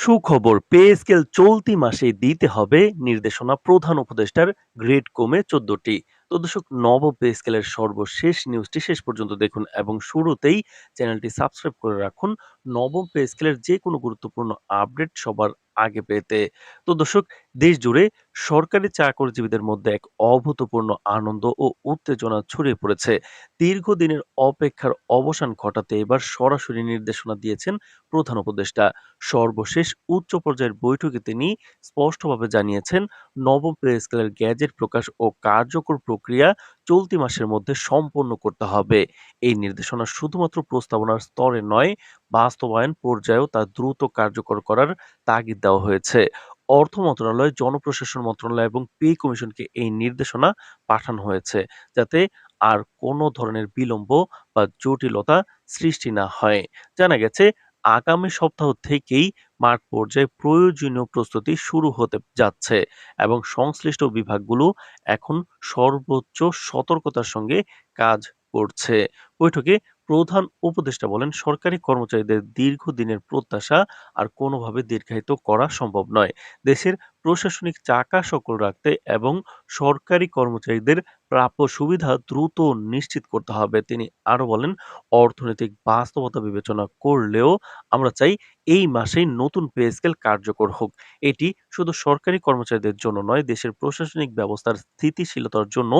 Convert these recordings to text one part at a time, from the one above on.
সুখবর, pay scale চলতি মাসেই দিতে হবে নির্দেশনা প্রধান উপদেষ্টার গ্রেড কমে ১৪টি। তো দর্শক, নবম পে স্কেলের সর্বশেষ নিউজটি শেষ পর্যন্ত দেখুন এবং শুরুতেই চ্যানেলটি সাবস্ক্রাইব করে রাখুন নবম পে স্কেলের যে কোনো গুরুত্বপূর্ণ আপডেট সবার আগে পেতে। তো দর্শক, দেশ জুড়ে সরকারি চাকরিজীবীদের মধ্যে এক অভূতপূর্ণ আনন্দ ও উত্তেজনা ছড়িয়ে পড়েছে। দীর্ঘদিনের অপেক্ষার অবসান ঘটাতে এবার সরাসরি নির্দেশনা দিয়েছেন প্রধান উপদেষ্টা। সর্বশেষ উচ্চ পর্যায়ের বৈঠকে তিনি স্পষ্টভাবে জানিয়েছেন, নবম পে স্কেলের গ্যাজেট প্রকাশ ও কার্যকর প্রক্রিয়া চলতি মাসের মধ্যে সম্পন্ন করতে হবে। এই নির্দেশনা শুধুমাত্র প্রস্তাবনার স্তরে নয়, বাস্তবায়ন পর্যায়েও তা দ্রুত কার্যকর করার তাগিদ দেওয়া হয়েছে। অর্থ মন্ত্রণালয়, জনপ্রশাসন মন্ত্রণালয় এবং পে কমিশনকে এই নির্দেশনা পাঠানো হয়েছে, যাতে আর কোনো ধরনের বিলম্ব বা জটিলতা সৃষ্টি না হয়। জানা গেছে, আগামী সপ্তাহ থেকেই মাঠ পর্যায়ে প্রয়োজনীয় প্রস্তুতি শুরু হতে যাচ্ছে এবং সংশ্লিষ্ট বিভাগগুলো এখন সর্বোচ্চ সতর্কতার সঙ্গে কাজ করছে। বৈঠকে প্রধান উপদেষ্টা বলেন, সরকারি কর্মচারীদের দীর্ঘদিনের প্রত্যাশা আর কোনোভাবে দীর্ঘায়িত করা সম্ভব নয়। দেশের প্রশাসনিক চাকা সচল রাখতে এবং সরকারি কর্মচারীদের প্রাপ্য সুবিধা দ্রুত নিশ্চিত করতে হবে। তিনি আরো বলেন, অর্থনৈতিক বাস্তবতা বিবেচনা করলেও আমরা চাই এই মাসেই নতুন পে স্কেল কার্যকর হোক। এটি শুধু সরকারি কর্মচারীদের জন্য নয়, দেশের প্রশাসনিক ব্যবস্থার স্থিতিশীলতার জন্য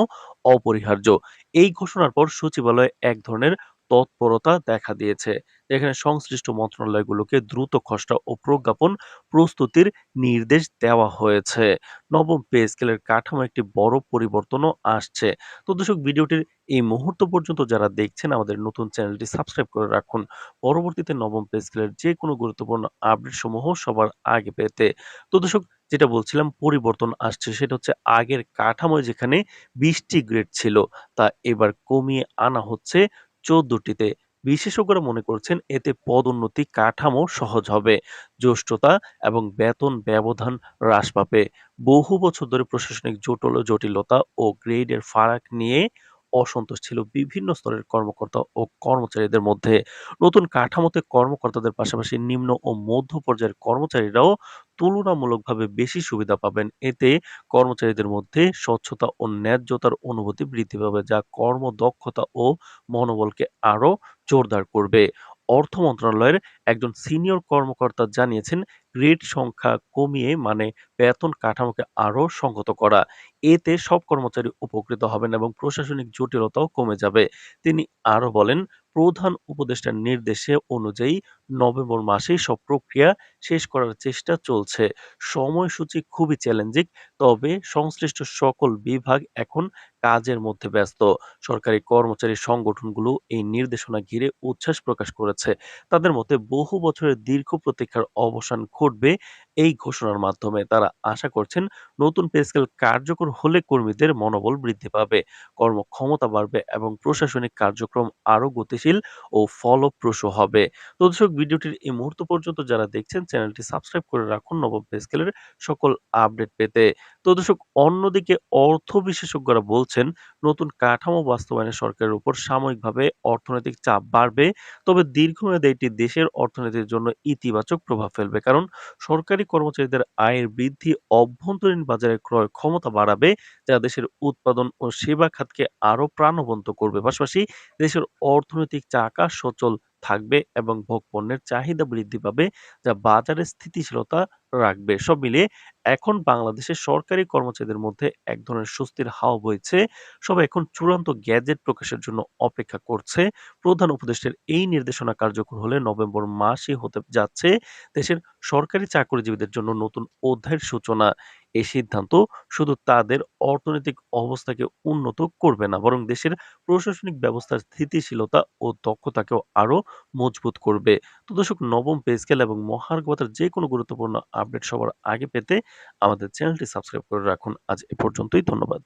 অপরিহার্য। এই ঘোষণার পর সচিবালয়ে এক ধরনের তৎপরতা দেখা দিয়েছে, যেখানে সংশ্লিষ্ট মন্ত্রণালয়গুলোকে দ্রুত খসড়া ও প্রজ্ঞাপন প্রস্তুতির নির্দেশ দেওয়া হয়েছে। নবম পে স্কেলের কাঠামো একটি বড় পরিবর্তনও আসছে। তো দর্শক, ভিডিওটির এই মুহূর্ত পর্যন্ত যারা দেখছেন, আমাদের নতুন চ্যানেলটি সাবস্ক্রাইব করে রাখুন পরবর্তীতে নবম পে স্কেলের যে কোনো গুরুত্বপূর্ণ আপডেট সমূহ সবার আগে পেতে। তো দর্শক, যেটা বলছিলাম, পরিবর্তন আসছে সেটা হচ্ছে, আগের কাঠামোয় যেখানে ২০টি গ্রেড ছিল, তা এবার কমিয়ে আনা হচ্ছে ১৪টিতে। বিশেষজ্ঞরা মনে করছেন, এতে পদোন্নতি কাঠামো সহজ হবে, জ্যেষ্ঠতা এবং বেতন ব্যবধান হ্রাস পাবে। বহু বছর ধরে প্রশাসনিক জটিলতা ও গ্রেডের ফারাক নিয়ে অসন্তোষ ছিল বিভিন্ন স্তরের কর্মকর্তা ও কর্মচারীদের মধ্যে। নতুন কাঠামোতে কর্মকর্তাদের পাশাপাশি নিম্ন ও মধ্য পর্যায়ের কর্মচারীরাও তুলনামূলকভাবে বেশি সুবিধা পাবেন। এতে কর্মচারীদের মধ্যে স্বচ্ছতা ও ন্যায্যতার অনুভূতি বৃদ্ধি পাবে, যা কর্মদক্ষতা ও মনোবলকে আরো জোরদার করবে। অর্থ মন্ত্রণালয়ের একজন সিনিয়র কর্মকর্তা জানিয়েছেন, গ্রেড সংখ্যা কমিয়ে মানে বেতন কাঠামোকে আরো সংহত করা। এতে সব কর্মচারী উপকৃত হবেন এবং প্রশাসনিক জটিলতাও কমে যাবে। তিনি আরো বলেন, প্রধান উপদেষ্টার নির্দেশে অনুযায়ী নভেম্বর মাসেই সব প্রক্রিয়া শেষ করার চেষ্টা চলছে। সময়সূচি খুবই চ্যালেঞ্জিং, তবে সংশ্লিষ্ট সকল বিভাগ এখন কাজের মধ্যে ব্যস্ত। সরকারি কর্মচারী সংগঠনগুলো এই নির্দেশনা ঘিরে উচ্ছ্বাস প্রকাশ করেছে। তাদের মতে, বহু বছরের দীর্ঘ প্রতীক্ষার অবসান ঘটবে এই ঘোষণার মাধ্যমে। তারা আশা করছেন, নতুন পে স্কেল কার্যকর হলে কর্মীদের মনোবল বৃদ্ধি পাবে, কর্মক্ষমতা বাড়বে এবং প্রশাসনিক কার্যক্রম আরো গতিশীল ও ফলপ্রসূ হবে। তো দর্শক, ভিডিওটির এই মুহূর্ত পর্যন্ত যারা দেখছেন, চ্যানেলটি সাবস্ক্রাইব করে রাখুন নবম পে স্কেলের সকল আপডেট পেতে। তো দর্শক, অন্যদিকে অর্থ বিশেষজ্ঞরা বলছেন, নতুন কাঠামো বাস্তবায়নে সরকারের উপর সাময়িকভাবে অর্থনৈতিক চাপ বাড়বে, তবে দীর্ঘমেয়াদে এটি দেশের অর্থনীতির জন্য ইতিবাচক প্রভাব ফেলবে। কারণ সরকারি কর্মচারীদের আয়ের বৃদ্ধি অভ্যন্তরীণ বাজারে ক্রয় ক্ষমতা বাড়াবে, যা দেশের উৎপাদন ও সেবা খাতকে আরো প্রাণবন্ত করবে। পাশাপাশি দেশের অর্থনৈতিক চাকা সচল থাকবে এবং ভোগপণ্যের চাহিদা বৃদ্ধি পাবে, যা বাজারে স্থিতিশীলতা রাখবে। সব মিলিয়ে এখন বাংলাদেশের সরকারি কর্মচারীদের মধ্যে এক ধরনের স্বস্তির হাওয়া বইছে। সবাই এখন চূড়ান্ত গ্যাজেট প্রকাশের জন্য অপেক্ষা করছে। প্রধান উপদেষ্টার এই নির্দেশনা কার্যকর হলে নভেম্বর মাসই হতে যাচ্ছে দেশের সরকারি চাকরিজীবীদের জন্য নতুন অধ্যায়ের সূচনা। এই সিদ্ধান্ত শুধু তাদের অর্থনৈতিক অবস্থাকে উন্নত করবে না, বরং দেশের প্রশাসনিক ব্যবস্থার স্থিতিশীলতা ও দক্ষতাকেও আরো মজবুত করবে। তো দর্শক, নবম পে স্কেল এবং মহার্ঘ ভাতার যে কোনো গুরুত্বপূর্ণ আপডেট সবার আগে পেতে আমাদের চ্যানেলটি সাবস্ক্রাইব করে রাখুন। আজ এ পর্যন্তই। ধন্যবাদ।